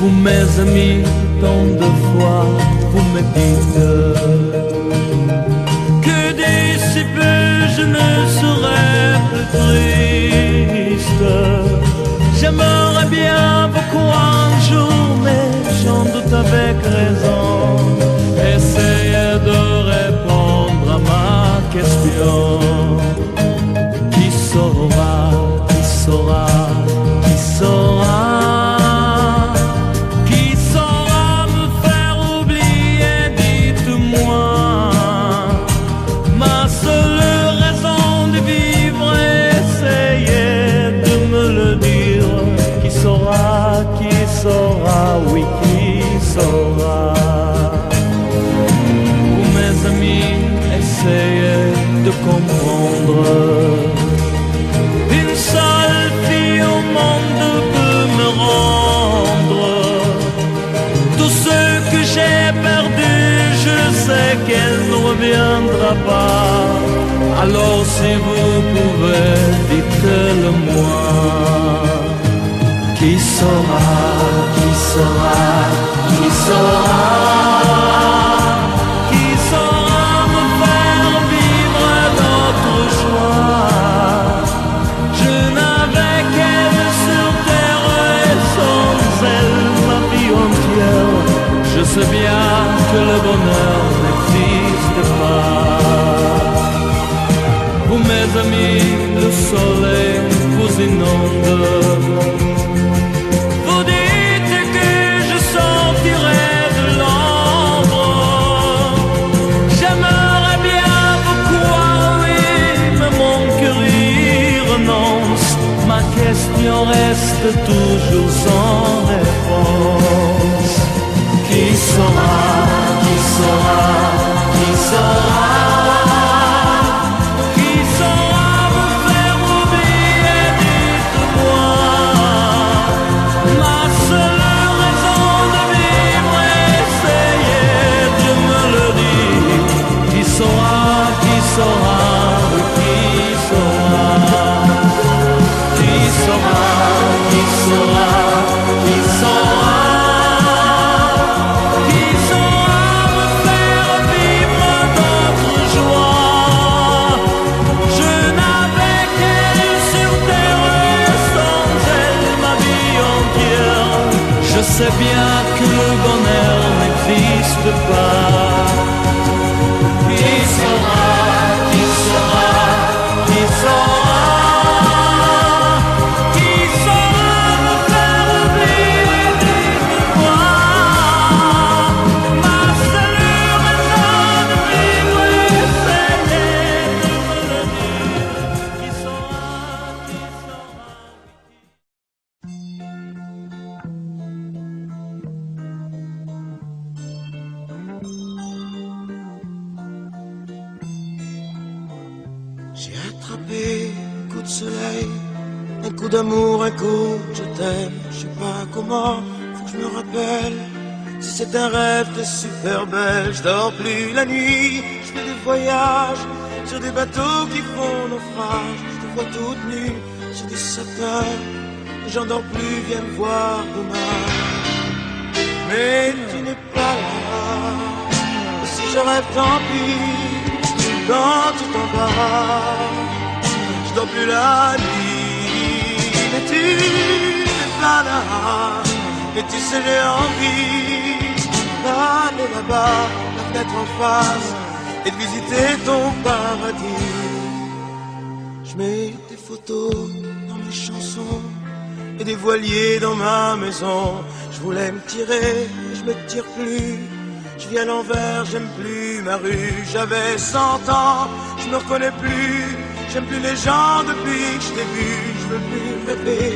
Vous mes amis, tant de fois vous me dites que d'ici peu je ne serai plus triste. J'aimerais bien vous croire un jour, mais j'en doute avec raison. Essayez de répondre à ma question. Qui saura, qui saura, qui saura? Oui, qui saura? Vous mes amis, essayez de comprendre. Une seule fille au monde peut me rendre tout ce que j'ai perdu. Je sais qu'elle ne reviendra pas. Alors si vous pouvez, dites-le moi. Qui saura, qui saura, qui saura? Qui saura me faire vivre d'autres choix? Je n'avais qu'elle sur terre et sans elle ma vie entière. Je sais bien que le bonheur n'existe pas. Vous mes amis, le soleil vous inonde. Ma question reste toujours sans réponse. Qui saura, qui saura, qui saura? Qui saura me faire oublier, dites-moi. Ma seule raison de vivre, essayez de me le dire. Qui saura, qui saura, qui saura? Qui saura, qui saura, qui saura? Qui saura me faire vivre d'autres joies? Je n'avais qu'elle sur terre et sans elle ma vie entière. Je sais bien que le bonheur n'existe pas. Qui saura, qui saura, qui saura? J'ai attrapé un coup de soleil, un coup d'amour, un coup de je t'aime. Je sais pas comment, faut que je me rappelle. Si c'est un rêve, t'es super belle. Je dors plus la nuit, je fais des voyages sur des bateaux qui font naufrage. Je te vois toute nue sur des satins. J'en dors plus, viens me voir demain. Mais tu n'es pas là. Et si je rêve, tant pis. Quand tu t'en vas, je dors plus la nuit. Mais tu n'es pas là. Et tu sais j'ai envie d'aller là-bas, la fenêtre en face, et de visiter ton paradis. Je mets des photos dans mes chansons et des voiliers dans ma maison. Je voulais me tirer, mais je me tire plus. Je vis à l'envers, j'aime plus ma rue. J'avais 100 ans, je me reconnais plus. J'aime plus les gens depuis que je t'ai vu. Je veux plus rêver,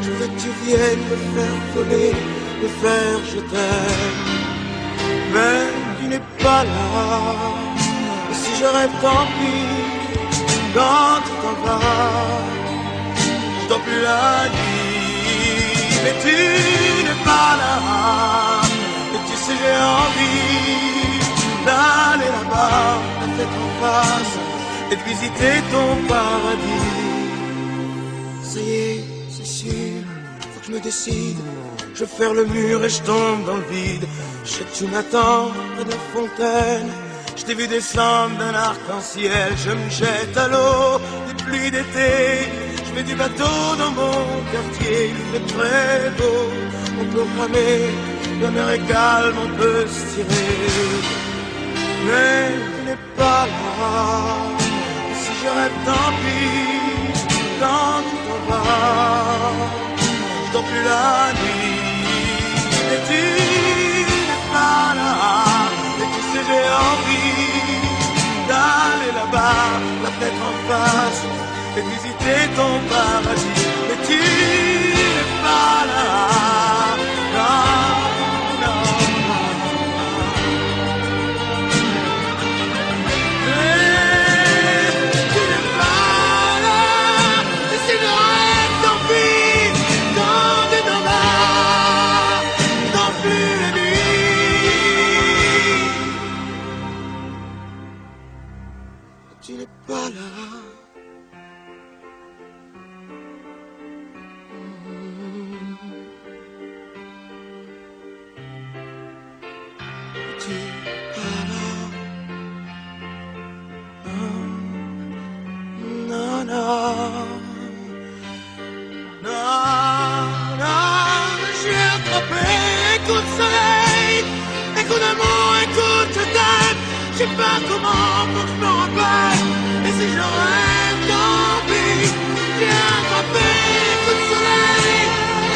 je voudrais que tu viennes me faire voler, me faire je t'aime. Mais tu n'es pas là. Et si je rêve, tant pis. Quand tu t'en vas, je dors plus la nuit. Mais tu n'es pas là. Et tu sais j'ai envie d'aller là-bas, la tête en face, et de visiter ton paradis. Ça y est, c'est sûr, faut que je me décide. Je ferme le mur et je tombe dans le vide. Je sais que tu m'attends près de la fontaine. Je t'ai vu descendre d'un arc-en-ciel. Je me jette à l'eau des pluies d'été. Je fais du bateau dans mon quartier. Il fait très beau, on peut ramer. La mer est calme, on peut se tirer. Mais tu n'es pas là. Et si je rêve, tant pis. Quand tu t'en vas, je dors plus la nuit. Et tu n'es pas là. Et tu sais, j'ai envie d'aller là-bas, la fenêtre en face, et visiter ton paradis. Mais tu n'es pas là. Non, non, non. Mais tu n'es pas là. Et si je rêve, tant pis. Quand tu t'en vas, non plus la nuit. Tu n'es pas là. Tu n'es pas là. Non, non. Non, non. Je suis attrapé. Écoute soleil, écoute d'amour, écoute je t'aime. Je sais pas comment, faut que je me rappelle. Et si je rêve, tant pis. Je suis attrapé. Écoute soleil,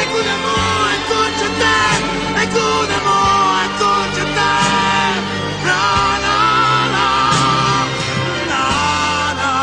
écoute d'amour, écoute je t'aime. Écoute d'amour, écoute je t'aime. Non, non, non. Non, non.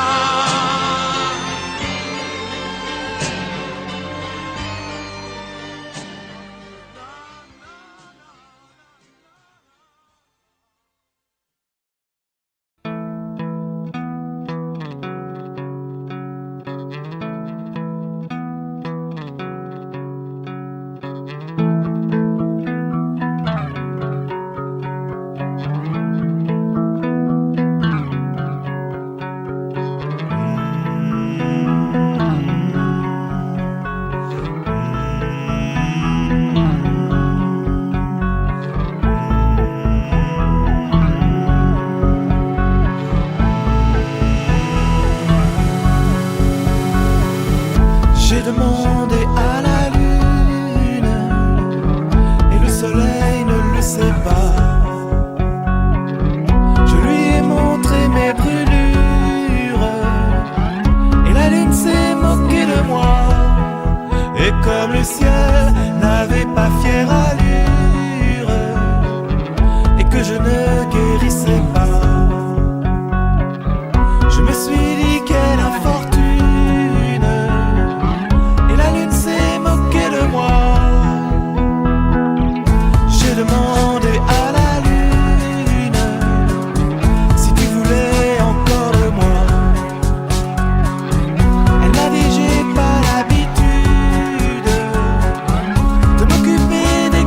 J'ai demandé à la lune et le soleil ne le sait pas. Je lui ai montré mes brûlures et la lune s'est moquée de moi. Et comme le ciel n'avait pas fière allure et que je ne guérissais pas, je me suis dit quelle infortune. Et la lune s'est moquée de moi. J'ai demandé à la lune si tu voulais encore de moi. Elle m'a dit j'ai pas l'habitude de m'occuper des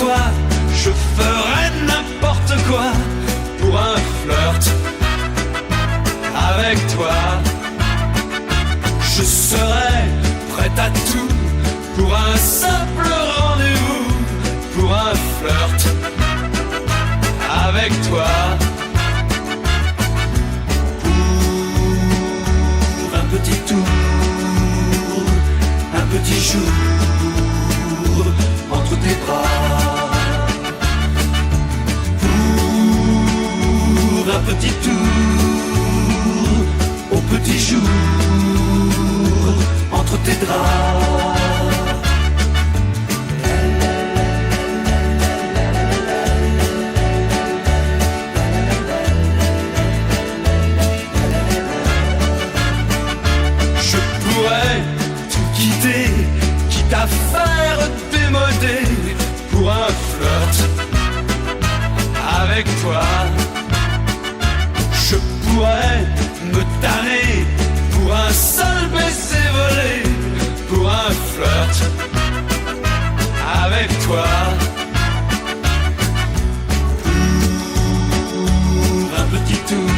toi, je ferais n'importe quoi pour un flirt. Avec toi, je serais prête à tout pour un simple rendez-vous, pour un flirt. Avec toi, pour un petit tour, un petit jour entre tes bras. Pour un petit tour, au petit jour entre tes draps. Quitte à faire démoder pour un flirt. Avec toi, je pourrais me tanner pour un seul baiser volé, pour un flirt. Avec toi, pour un petit tour,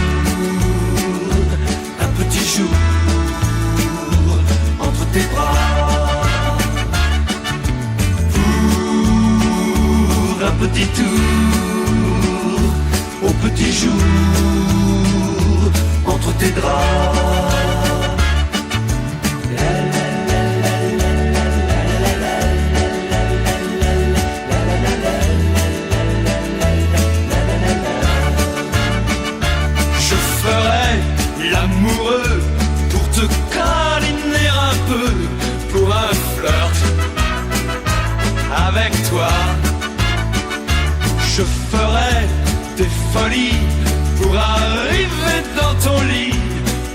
un petit jour entre tes bras. Un petit tour, au petit jour, entre tes draps. Je ferai l'amoureux pour te câliner un peu, pour un flirt. Avec toi, je ferai des folies pour arriver dans ton lit,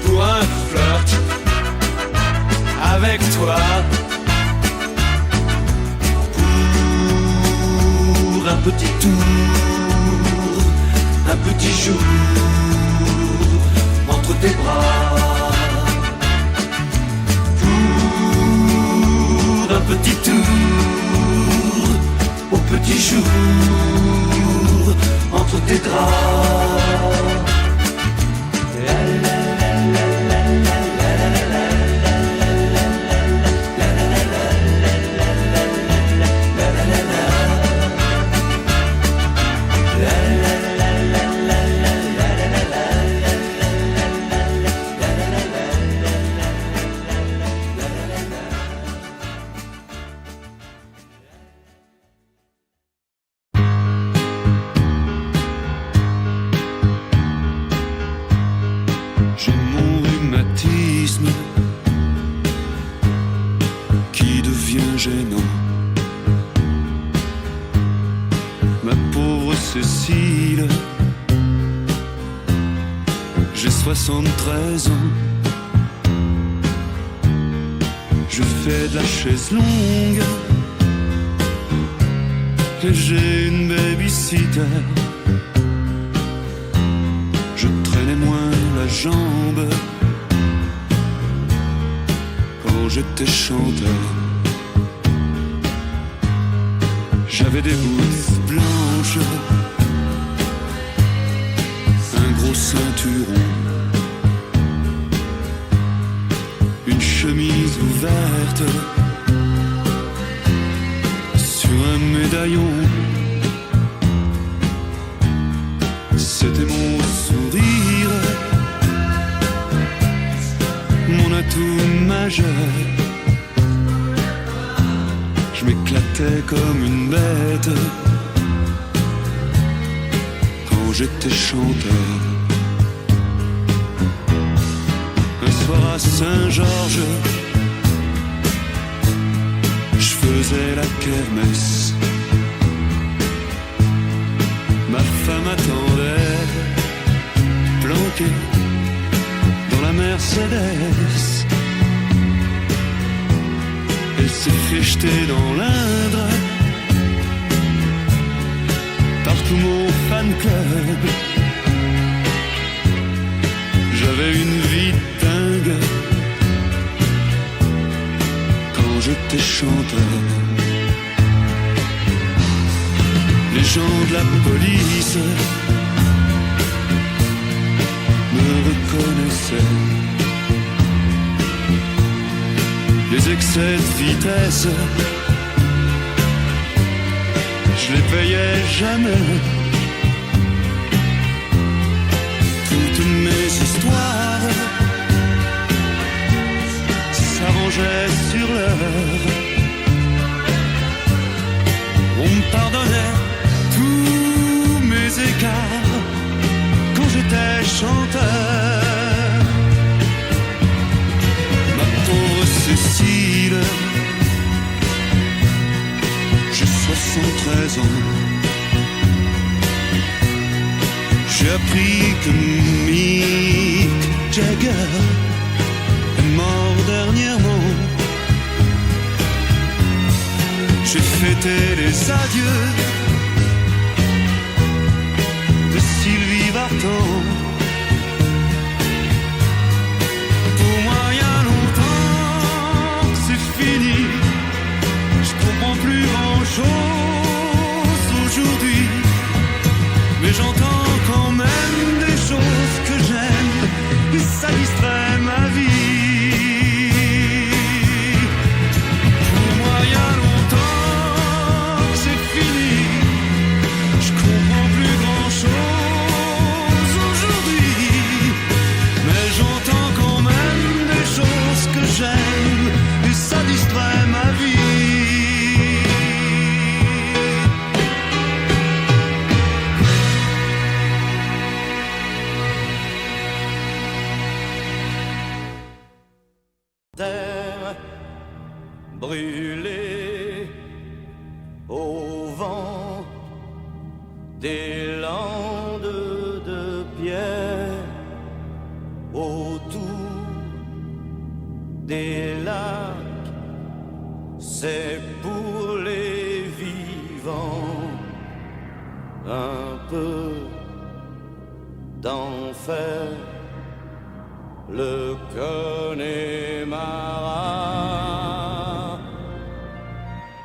pour un flirt. Avec toi, pour un petit tour, un petit jour entre tes bras. Pour un petit tour, au petit jour entre tes draps. J'ai mon rhumatisme qui devient gênant. Ma pauvre Cécile, j'ai 73 ans. Je fais de la chaise longue et j'ai une babysitter. Je traînais moins la jambe quand j'étais chanteur. J'avais des boules blanches, un gros ceinturon, une chemise ouverte sur un médaillon. C'était mon sourire, mon atout majeur. Je m'éclatais comme une bête quand j'étais chanteur. Un soir à Saint-Georges, je faisais la kermesse. Ma femme attendait, planquée dans la Mercedes. Elle s'est fait jeter dans l'Indre par tout mon fan club. J'avais une vie dingue quand j'étais chanteur. Les gens de la police me reconnaissaient. Les excès de vitesse, je les payais jamais. Toutes mes histoires s'arrangeaient sur l'heure. On me pardonnait tous mes écarts quand j'étais chanteur. Ma pauvre Cécile, j'ai 73 ans. J'ai appris que Mick Jagger est mort dernièrement. J'ai fêté les adieux de Sylvie Vartan. Pour moi, il y a longtemps que c'est fini. Je comprends plus grand-chose aujourd'hui, mais j'entends quand même des choses que j'aime et ça distrait ma vie. Pour moi, il y a longtemps que c'est fini. Je comprends plus grand-chose aujourd'hui, mais j'entends quand même des choses que j'aime et ça distrait ma vie. Brûlé au vent des landes de pierre, autour des lacs, c'est pour les vivants un peu d'enfer. Le Connemara,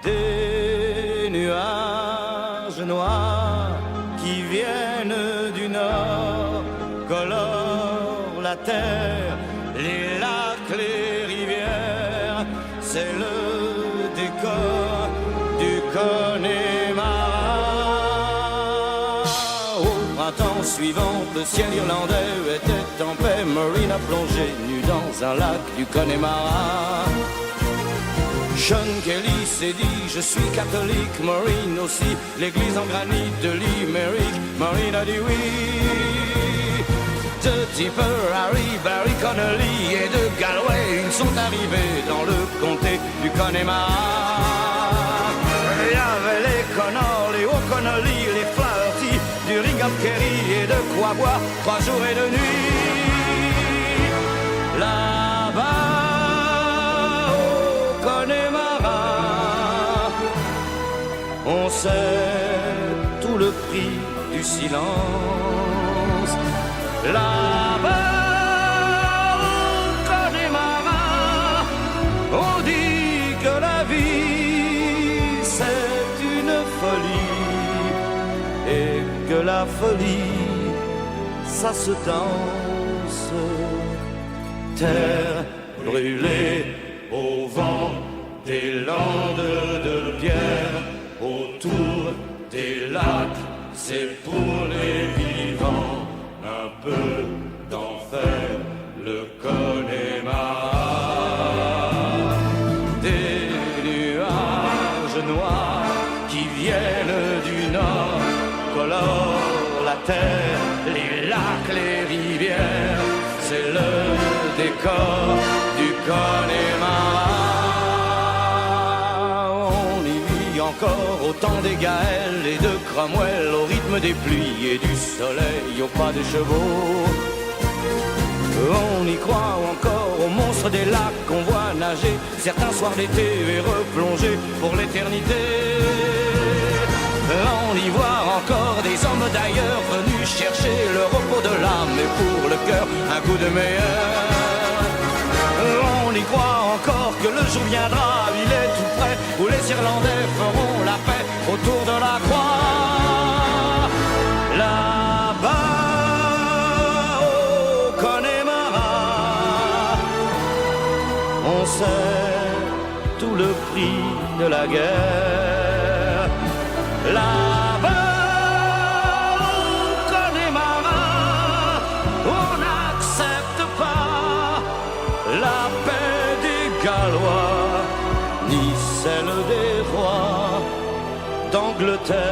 des nuages noirs qui viennent du nord colorent la terre, les lacs, les rivières, c'est le décor du Connemara. Au printemps suivant, le ciel irlandais était en paix. Maureen a plongé nue dans un lac du Connemara. Sean Kelly s'est dit, je suis catholique. Maureen aussi, l'église en granit de Limerick. Maureen a dit oui. De Tipper, Harry, Barry Connolly et de Galway, ils sont arrivés dans le comté du Connemara. Il y avait les Connors, les O'Connolly, les Flaherty, du Ring of Kerry et de quoi boire 3 jours et 2 nuits. Là-bas au Connemara, on sait tout le prix du silence. Là-bas au Connemara, on dit que la vie c'est une folie et que la folie ça se danse. Terre brûlée au vent des landes de pierre, autour des lacs, c'est pour les vivants un peu d'enfer, le Connemara. Des nuages noirs qui viennent du nord colorent la terre, les lacs, les rivières, c'est le décor du Connemara. On y vit encore au temps des Gaëls et de Cromwell, au rythme des pluies et du soleil, au pas des chevaux. On y croit encore aux monstres des lacs qu'on voit nager certains soirs d'été et replonger pour l'éternité. On y voit encore des hommes d'ailleurs venus chercher le repos de l'âme et pour le cœur un coup de meilleur. On y croit encore que le jour viendra, il est tout près, où les Irlandais feront la paix autour de la croix. On sait tout le prix de la guerre. Là-bas, comme les marins, on n'accepte pas la paix des Gallois, ni celle des rois d'Angleterre.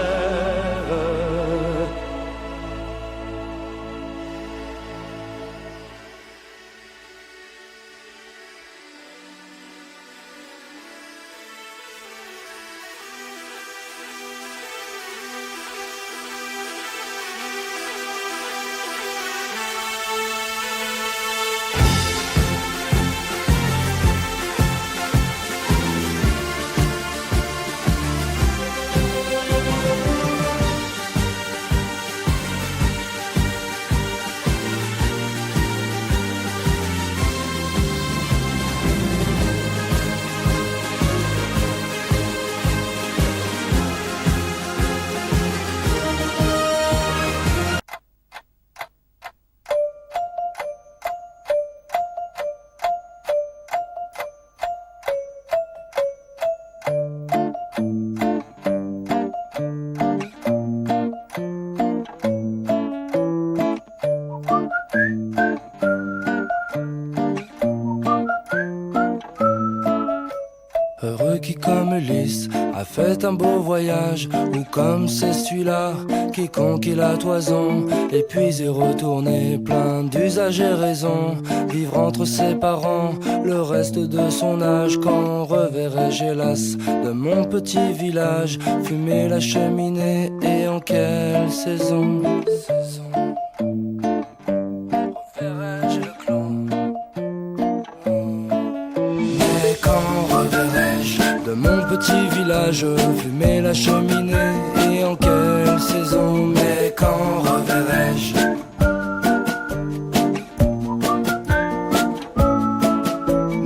Heureux qui comme Ulysse a fait un beau voyage, ou comme c'est celui-là qui conquit la toison, et puis est retourné plein d'usages et raisons, vivre entre ses parents le reste de son âge. Quand reverrai-je hélas de mon petit village, fumer la cheminée, et en quelle saison? Reverrai-je le clos? Mais quand reverrai-je de mon petit village, fumer la cheminée, et en quelle saison? Mais quand reverrai-je?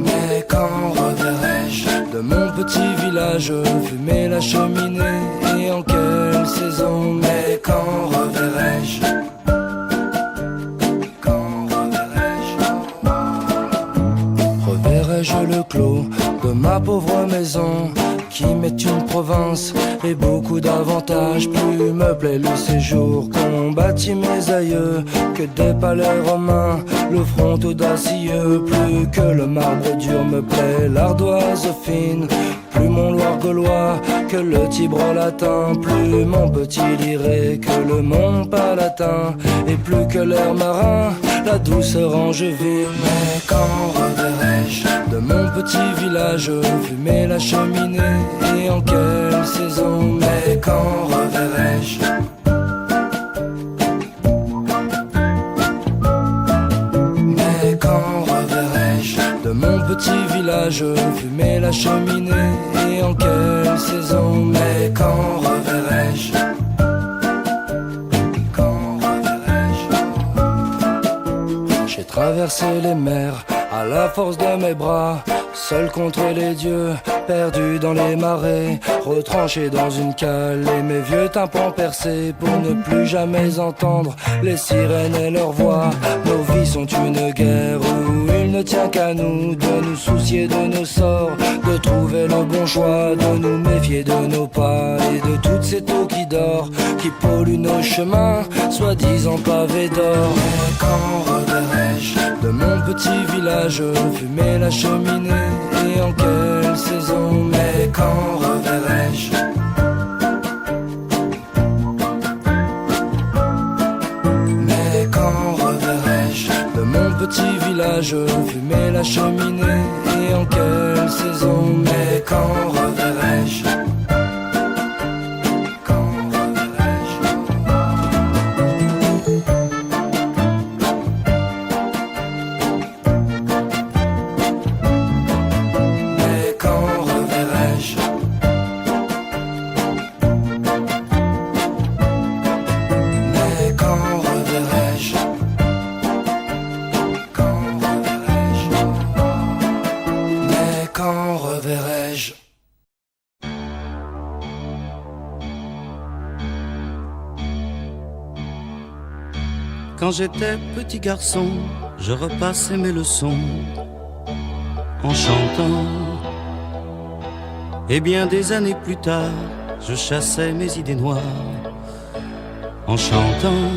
Mais quand reverrai-je de mon petit village, fumer la cheminée, et en quelle saison? Mais quand reverrai-je? Quand reverrai-je? Reverrai-je le clos de ma pauvre maison, qui m'est une province et beaucoup d'avantages? Plus me plaît le séjour qu'ont bâti mes aïeux que des palais romains, le front audacieux. Plus que le marbre dur me plaît l'ardoise fine, plus mon Loir gaulois que le Tibre latin, plus mon petit Liré que le Mont Palatin, et plus que l'air marin, la douceur angevine. Mais quand reverrai-je de mon petit village, fumer la cheminée, et en quelle saison? Mais quand reverrai-je? Mais quand reverrai-je de mon petit village, fumer la cheminée, et en quelle saison? Mais quand reverrai-je? Quand reverrai-je? J'ai traversé les mers à la force de mes bras, seul contre les dieux, perdu dans les marais, retranché dans une cale, et mes vieux tympans percés pour ne plus jamais entendre les sirènes et leurs voix. Nos vies sont une guerre où il ne tient qu'à nous de nous soucier de nos sorts, de trouver le bon choix, de nous méfier de nos pas et de toutes ces eaux qui dorent, qui polluent nos chemins, soi-disant pavés d'or. Mais quand reverrai-je de mon petit village, fumer la cheminée, et en quelle saison? Mais quand reverrai-je? Mais quand reverrai-je de mon petit village, fumer la cheminée, et en quelle saison? Mais quand reverrai-je? Quand j'étais petit garçon, je repassais mes leçons en chantant. Et bien des années plus tard, je chassais mes idées noires en chantant.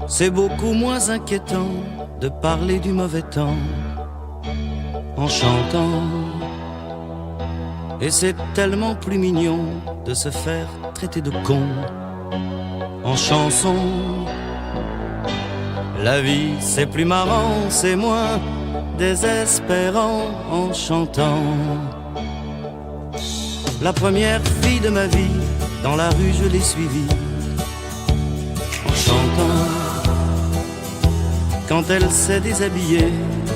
C'est beaucoup moins inquiétant de parler du mauvais temps en chantant. Et c'est tellement plus mignon de se faire traiter de con en chanson. La vie c'est plus marrant, c'est moins désespérant en chantant. La première fille de ma vie, dans la rue je l'ai suivie en chantant. Quand elle s'est déshabillée,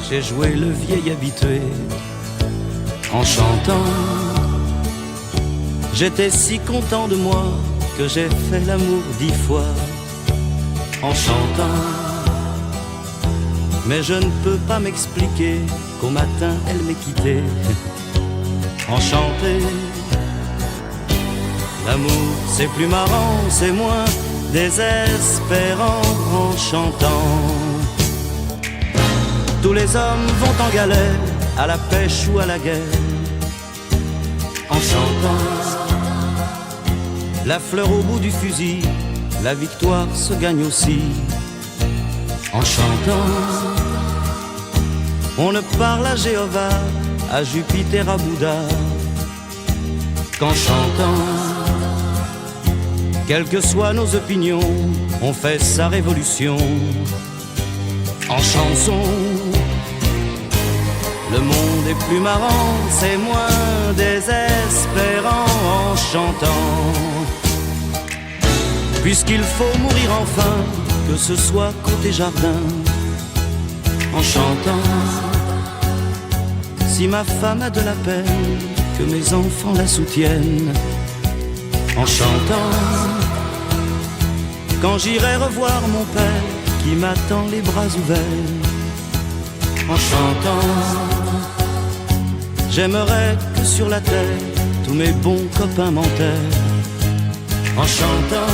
j'ai joué le vieil habitué en chantant. J'étais si content de moi que j'ai fait l'amour 10 fois en chantant. Mais je ne peux pas m'expliquer qu'au matin elle m'ait quitté en chanté. L'amour c'est plus marrant, c'est moins désespérant en chantant. Tous les hommes vont en galère, à la pêche ou à la guerre en chantant. La fleur au bout du fusil, la victoire se gagne aussi en chantant. On ne parle à Jéhovah, à Jupiter, à Bouddha qu'en chantant. Quelles que soient nos opinions, on fait sa révolution en chanson. Le monde est plus marrant, c'est moins désespérant en chantant. Puisqu'il faut mourir enfin, que ce soit côté jardin en chantant. Si ma femme a de la peine, que mes enfants la soutiennent en chantant. Quand j'irai revoir mon père qui m'attend les bras ouverts en chantant. J'aimerais que sur la terre tous mes bons copains m'enterrent en chantant.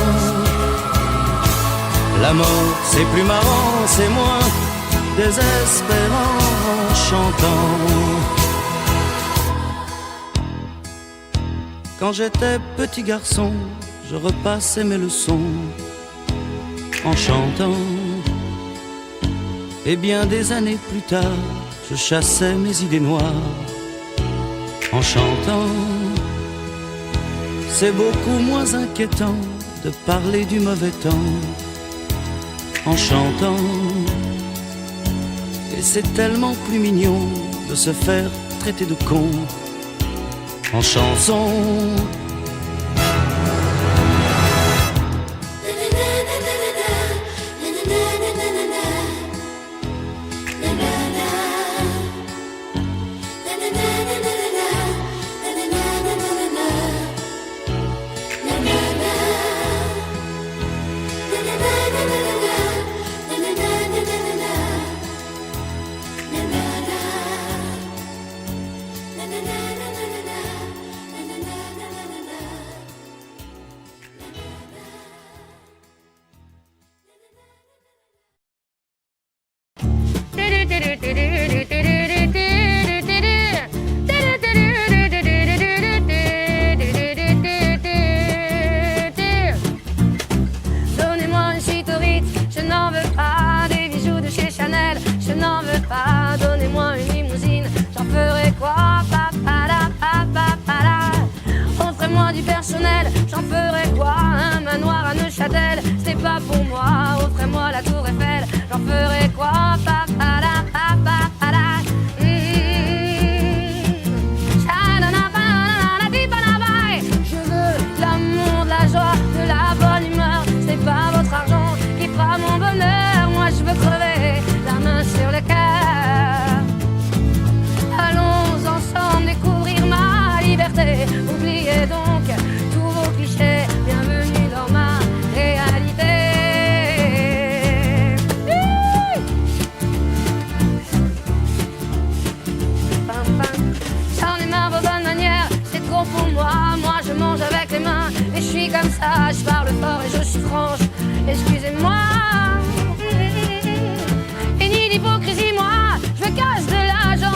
La mort c'est plus marrant, c'est moins désespérant en chantant. Quand j'étais petit garçon, je repassais mes leçons en chantant. Et bien des années plus tard, je chassais mes idées noires en chantant. C'est beaucoup moins inquiétant de parler du mauvais temps en chantant. Et c'est tellement plus mignon de se faire traiter de con en chanson. Donnez-moi une suite au Ritz, je n'en veux pas. Des bijoux de chez Chanel, je n'en veux pas. Donnez-moi une limousine, j'en ferai quoi? Offrez-moi du personnel, j'en ferai quoi? Un manoir à Neuchâtel, c'est pas pour moi. Offrez-moi la tour Eiffel, j'en ferai quoi? Je veux l'amour, de la joie, de la bonne humeur. C'est pas votre argent qui fera mon bonheur. Moi je veux crever la main sur le cœur. Allons ensemble découvrir ma liberté. Oubliez donc tous vos clichés. Bienvenue dans ma réalité. J'en ai marre vos bonnes manières, c'est trop pour moi. Moi je mange avec les mains et je suis comme ça. Je parle fort et je suis franche, excusez-moi. Et ni d'hypocrisie, moi je me cache de la joie.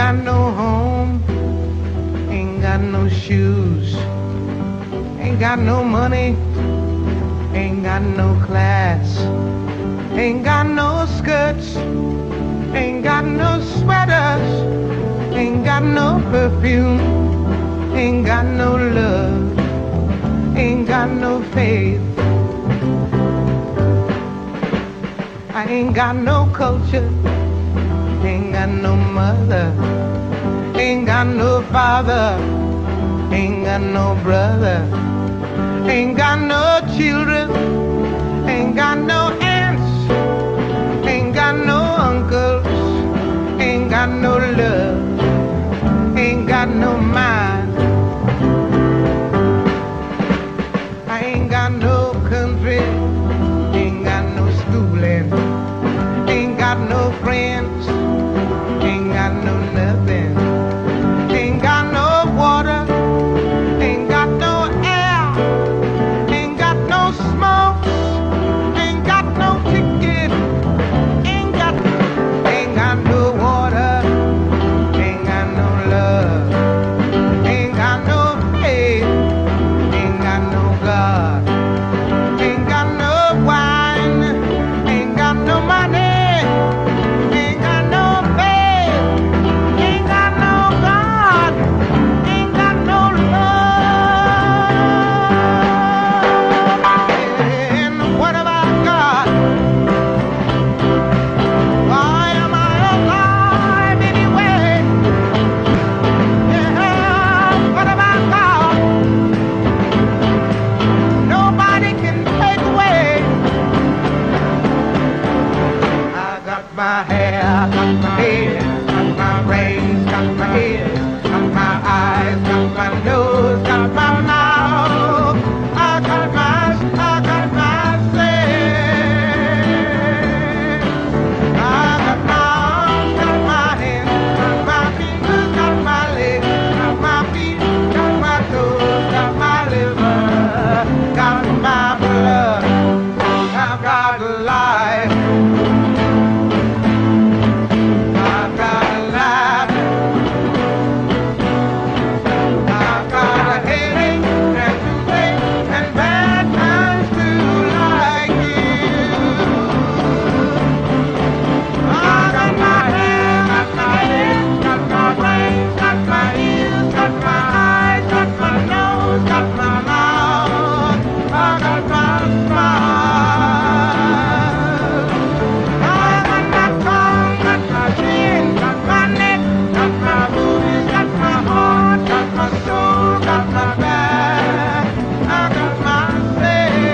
got no home, ain't got no shoes, ain't got no money, ain't got no class, ain't got no skirts, ain't got no sweaters, ain't got no perfume, ain't got no love, ain't got no faith. I ain't got no culture, ain't got no mother, ain't got no father, ain't got no brother, ain't got no children, ain't got no aunts, ain't got no uncles, ain't got no love, ain't got no mind. I ain't got no country, ain't got no schooling, ain't got no friends, ain't got no nothing, ain't got no water, ain't got no air, ain't got no smoke, ain't got no ticket, ain't got no water, ain't got no love, ain't got no faith, ain't got no God, ain't got no wine, ain't got no money, ain't got no faith, ain't got no God, ain't got no love. And what have I got? Why am I alive anyway? Yeah, what have I got? Nobody can take away. I got my hair, got my head, got my brains, got my head, got my eyes, got my nose, got my mouth. I got my sense. I got my arms, got my hands, got my fingers, got my legs, got my feet, got my toes, got my liver, got my blood. I've got life. I've got life. I've got a headache and toothache and bad times too, like you. I got my hair, got my head, got my brains, got my ears, got my eyes, got my nose, got my mouth. I got my smile. I got my tongue, got my chin, got my neck, got my boobies, got my heart, got my soul, got my back. I got my legs.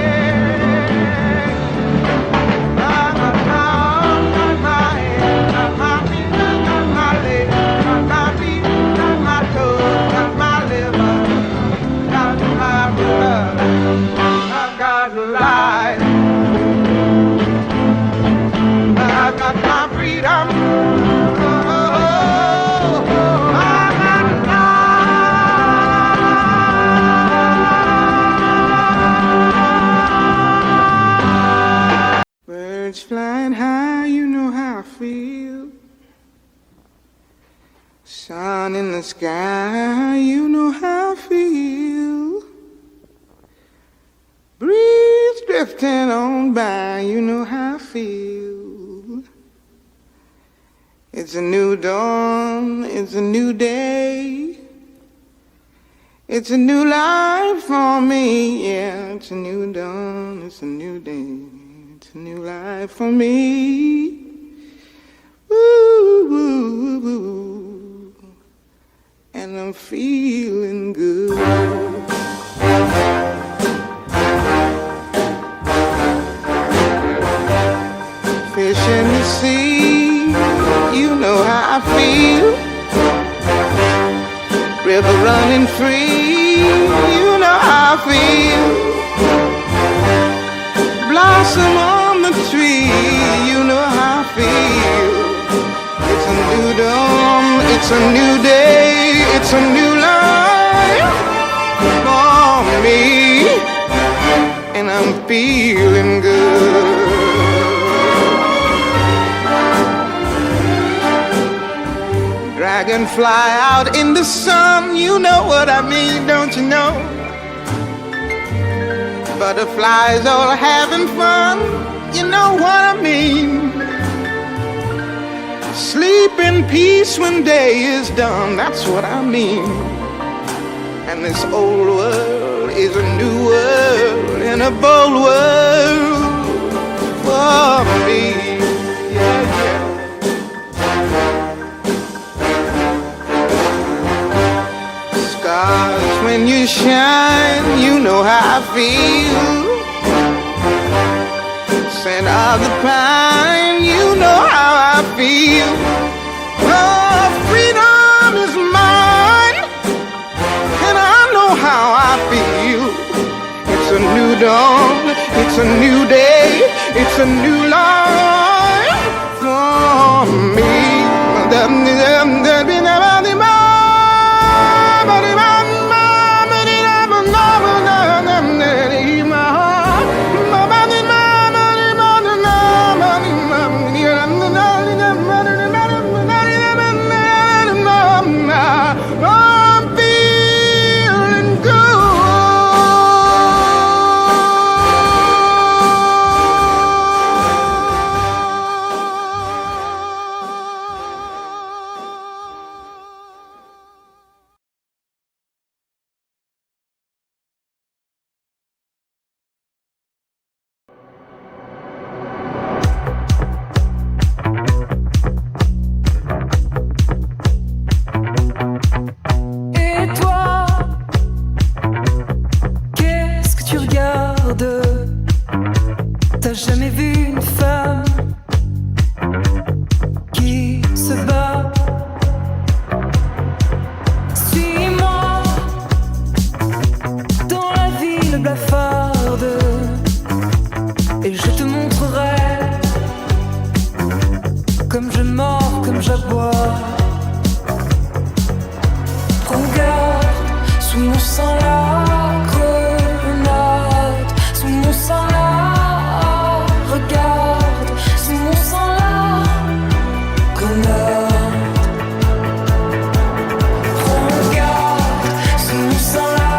I got my arms, got my head, got my fingers, got my legs, got my feet, got my toes, got my liver, got my blood. I've got life. I got my freedom. I got life. Birds flying high, you know how I feel. Sun in the sky, you know how I feel. Breeze drifting on by, you know how I feel. It's a new dawn, it's a new day. It's a new life for me, yeah. It's a new dawn, it's a new day. It's a new life for me. Woo, woo, woo. And I'm feeling good. Fish in the sea, you know how I feel. River running free, you know how I feel. Blossom on the tree, you know how I feel. It's a new dawn, it's a new day, it's a new life for me. And I'm feeling good. dragonfly out in the sun. You know what I mean, don't you know? Butterflies all having fun. You know what I mean? Sleep in peace when day is done. That's what I mean. And this old world is a new world and a bold world for me. Yeah, yeah. Stars, when you shine, you know how I feel. Scent of the pine, you know how I feel. Oh, freedom is mine, and I know how I feel. It's a new dawn, it's a new day, it's a new life for me. T'as jamais vu une femme qui se bat? Suis-moi dans la ville blafarde et je te montrerai comme je mords, comme j'aboie. Prends garde, sous mon sang la grenade, sous mon sang la regarde, sous mon sang la grenade. Prends garde, sous mon sang la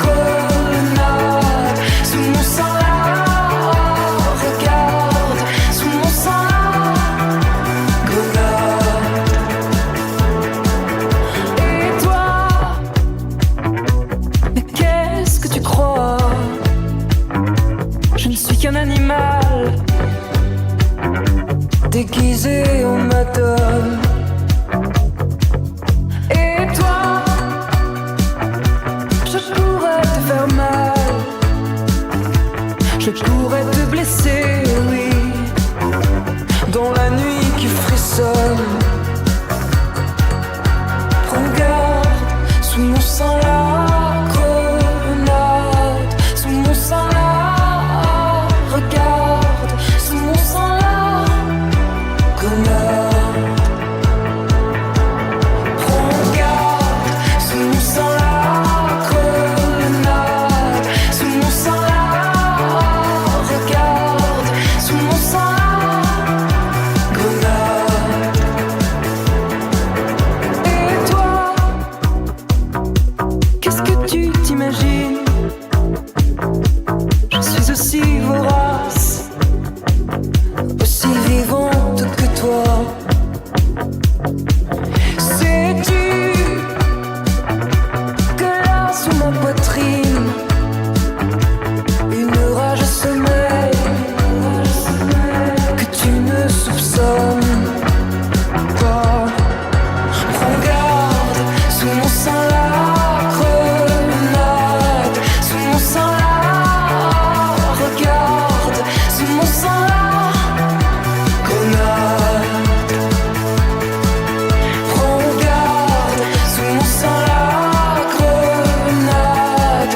grenade, sous mon sang la regarde, sous mon sang la grenade. Et toi, mais qu'est-ce que tu crois? Je ne suis qu'un animal déguisé en madone. Et toi, je pourrais te faire mal, je pourrais te blesser, oui, dans la nuit qui frissonne. Prends garde, sous mon sang la grenade, sous mon sang la regarde, sous mon sang la grenade. Prends garde, sous mon sang la grenade, sous mon sang la regarde, sous mon sang la grenade. Et toi, qu'est-ce que tu t'imagines? Je suis aussi vorace, aussi vivante que toi. Sais-tu que là sous ma poitrine une rage sommeille que tu ne soupçonnes pas? Prends garde, sous mon sang la grenade, sous mon sang la regarde, sous mon sang la grenade. Prends garde, sous mon sang la grenade,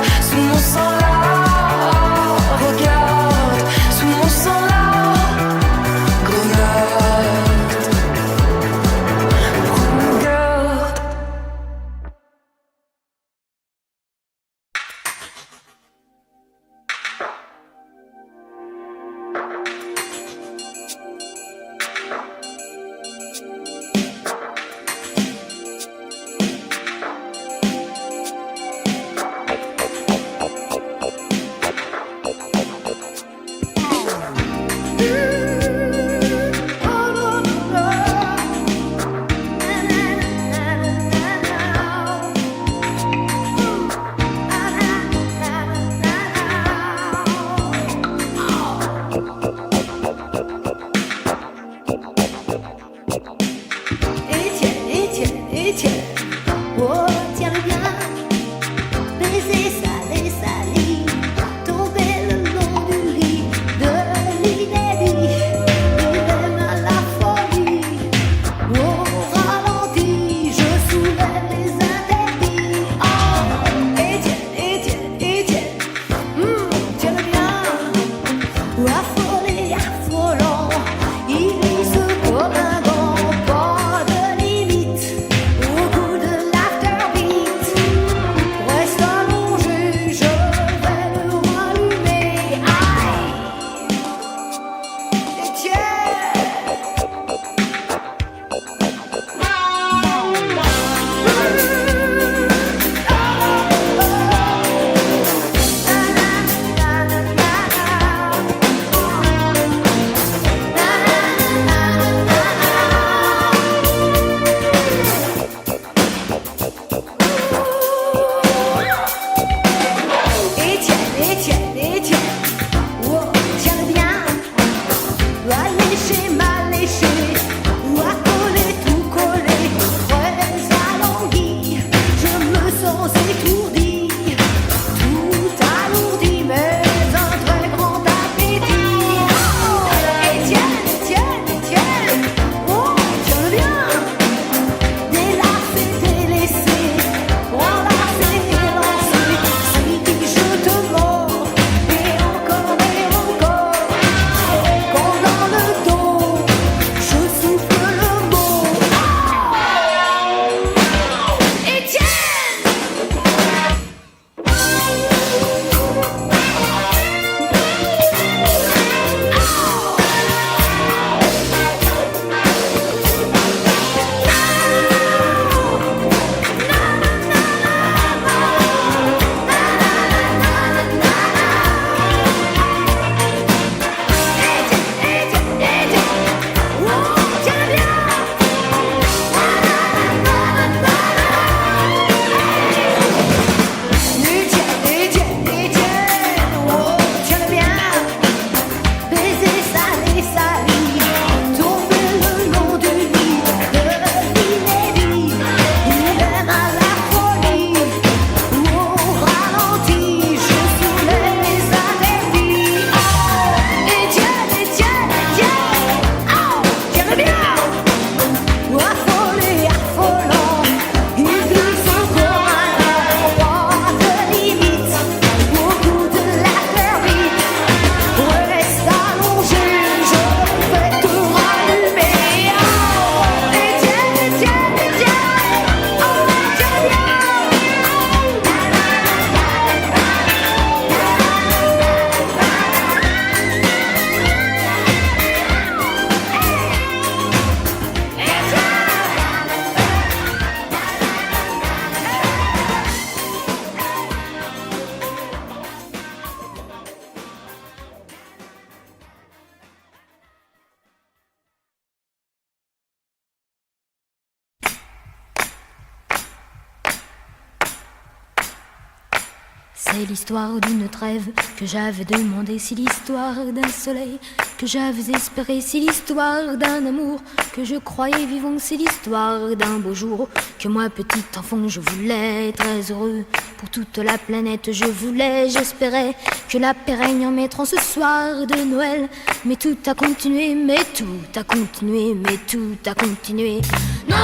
C'est l'histoire d'une trêve que j'avais demandé, c'est l'histoire d'un soleil que j'avais espéré, c'est l'histoire d'un amour que je croyais vivant, c'est l'histoire d'un beau jour que moi petit enfant je voulais très heureux pour toute la planète, je voulais, j'espérais que la paix règne en mettant ce soir de Noël. Mais tout a continué, mais tout a continué, mais tout a continué. Non,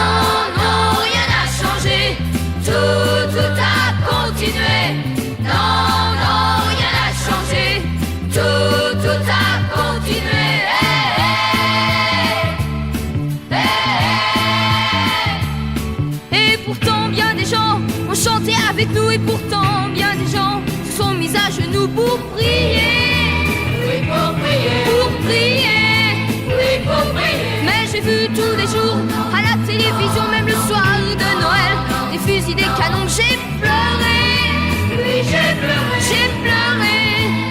non, rien n'a changé, tout a continué. Non, non, rien n'a changé, tout a continué. Et pourtant bien des gens ont chanté avec nous, et pourtant bien des gens se sont mis à genoux pour prier. Oui, pour prier. Pour prier. Oui, pour prier. Mais j'ai vu tous les jours à la télévision, même le soir de Noël, des fusils, des canons, j'ai pleuré. Oui, j'ai pleuré. J'ai pleuré.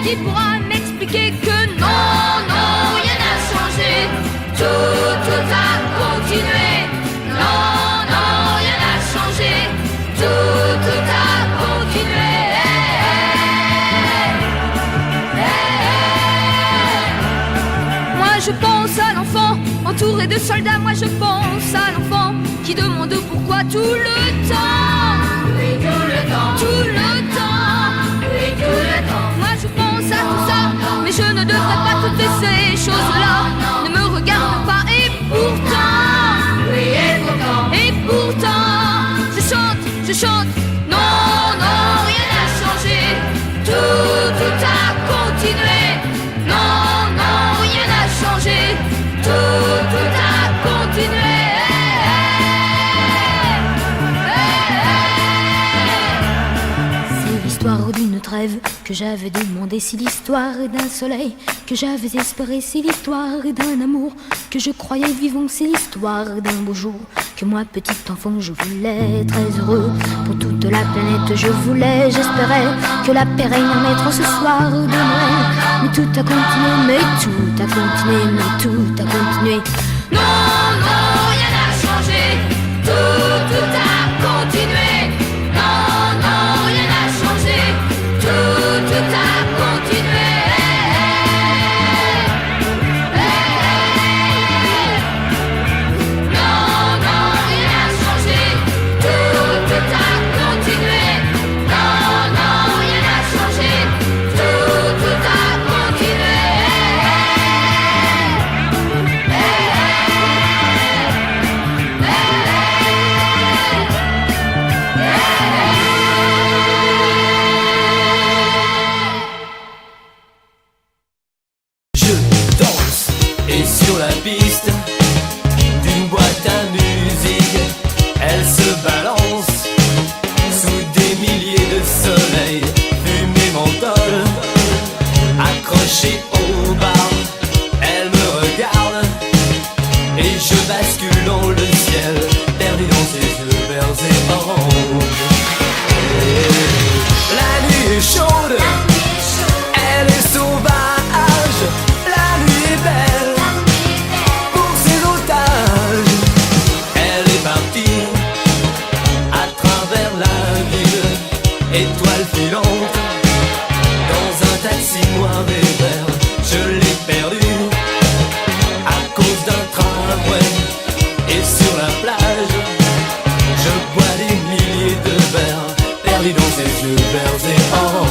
Qui pourra m'expliquer que non, non, rien n'a changé, tout a continué. Non, non, rien n'a changé, tout a continué. Moi je pense à l'enfant entouré de soldats, moi je pense à l'enfant qui demande pourquoi tout le temps. Oui, tout le temps. Tout le temps. Oui, tout le temps. Moi je pense à tout ça, mais je ne devrais pas toutes ces choses-là. Ne me regarde pas et pourtant. Oui, et pourtant, je chante. Non, non, rien n'a changé, tout a continué. Non, non, rien n'a changé, tout a continué. C'est l'histoire d'une trêve que j'avais demandé, c'est l'histoire d'un soleil que j'avais espéré, c'est l'histoire d'un amour que je croyais vivant, c'est l'histoire d'un beau jour que moi petit enfant je voulais très heureux pour toute la planète, je voulais, j'espérais que la paix règne en mettant ce soir de Noël. Mais tout a continué, mais tout a continué, mais tout a continué. Non, non, rien n'a changé, tout a continué. Non, non, rien n'a changé, tout a continué. Au bar, elle me regarde et je bascule dans le ciel, perdu dans ses yeux verts et oranges. La nuit est chaude, elle est sauvage, la nuit est belle pour ses otages. Elle est partie à travers la ville, étoile filante, dans un taxi noir et vert. Je l'ai perdu à cause d'un tramway. Et sur la plage, je bois des milliers de verres, perdus dans ses yeux verts et oranges.